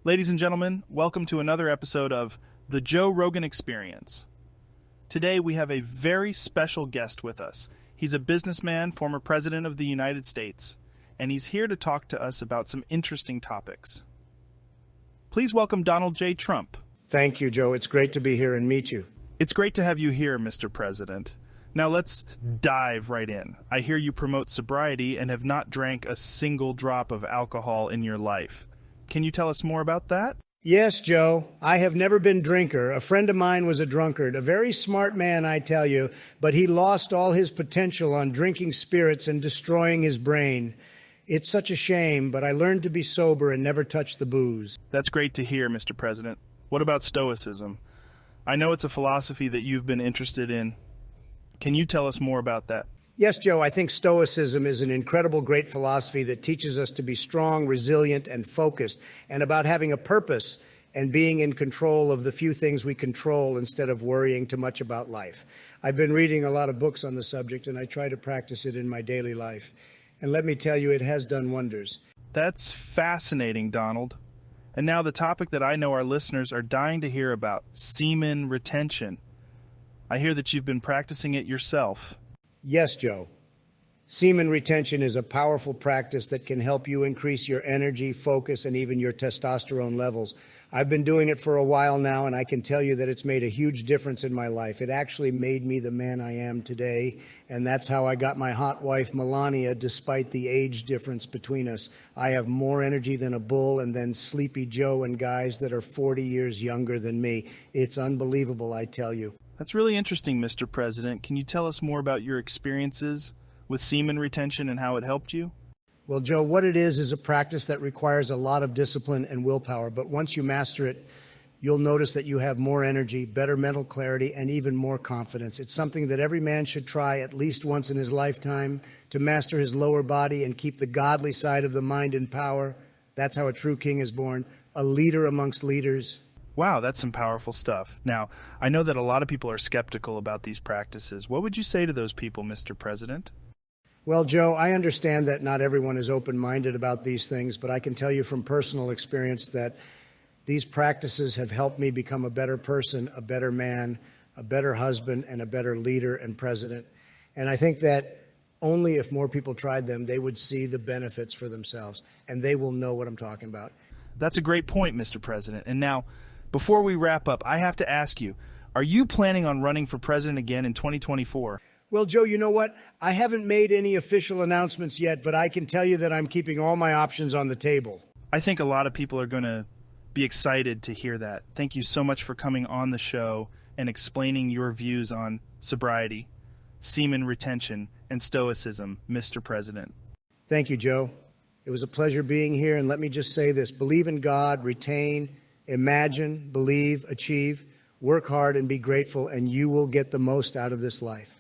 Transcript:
Ladies and gentlemen, welcome to another episode of The Joe Rogan Experience. Today we have a very special guest with us. He's a businessman, former president of the United States, and he's here to talk to us about some interesting topics. Please welcome Donald J. Trump. Thank you, Joe. It's great to be here and meet you. It's great to have you here, Mr. President. Now let's dive right in. I hear you promote sobriety and have not drank a single drop of alcohol in your life. Can you tell us more about that? Yes, Joe. I have never been drinker. A friend of mine was a drunkard, a very smart man, I tell you, but he lost all his potential on drinking spirits and destroying his brain. It's such a shame, but I learned to be sober and never touch the booze. That's great to hear, Mr. President. What about Stoicism? I know it's a philosophy that you've been interested in. Can you tell us more about that? Yes, Joe, I think Stoicism is an incredible, great philosophy that teaches us to be strong, resilient, and focused, and about having a purpose and being in control of the few things we control instead of worrying too much about life. I've been reading a lot of books on the subject, and I try to practice it in my daily life. And let me tell you, it has done wonders. That's fascinating, Donald. And now the topic that I know our listeners are dying to hear about, semen retention. I hear that you've been practicing it yourself. Yes, Joe. Semen retention is a powerful practice that can help you increase your energy, focus, and even your testosterone levels. I've been doing it for a while now, and I can tell you that it's made a huge difference in my life. It actually made me the man I am today, and that's how I got my hot wife, Melania, despite the age difference between us. I have more energy than a bull, and then Sleepy Joe and guys that are 40 years younger than me. It's unbelievable, I tell you. That's really interesting, Mr. President. Can you tell us more about your experiences with semen retention and how it helped you? Well, Joe, what it is a practice that requires a lot of discipline and willpower. But once you master it, you'll notice that you have more energy, better mental clarity, and even more confidence. It's something that every man should try at least once in his lifetime to master his lower body and keep the godly side of the mind in power. That's how a true king is born, a leader amongst leaders. Wow, that's some powerful stuff. Now, I know that a lot of people are skeptical about these practices. What would you say to those people, Mr. President? Well, Joe, I understand that not everyone is open-minded about these things, but I can tell you from personal experience that these practices have helped me become a better person, a better man, a better husband, and a better leader and president. And I think that only if more people tried them, they would see the benefits for themselves, and they will know what I'm talking about. That's a great point, Mr. President. And now, before we wrap up, I have to ask you, are you planning on running for president again in 2024? Well, Joe, you know what? I haven't made any official announcements yet, but I can tell you that I'm keeping all my options on the table. I think a lot of people are going to be excited to hear that. Thank you so much for coming on the show and explaining your views on sobriety, semen retention, and stoicism, Mr. President. Thank you, Joe. It was a pleasure being here, and let me just say this. Believe in God, retain, imagine, believe, achieve, work hard, and be grateful, and you will get the most out of this life.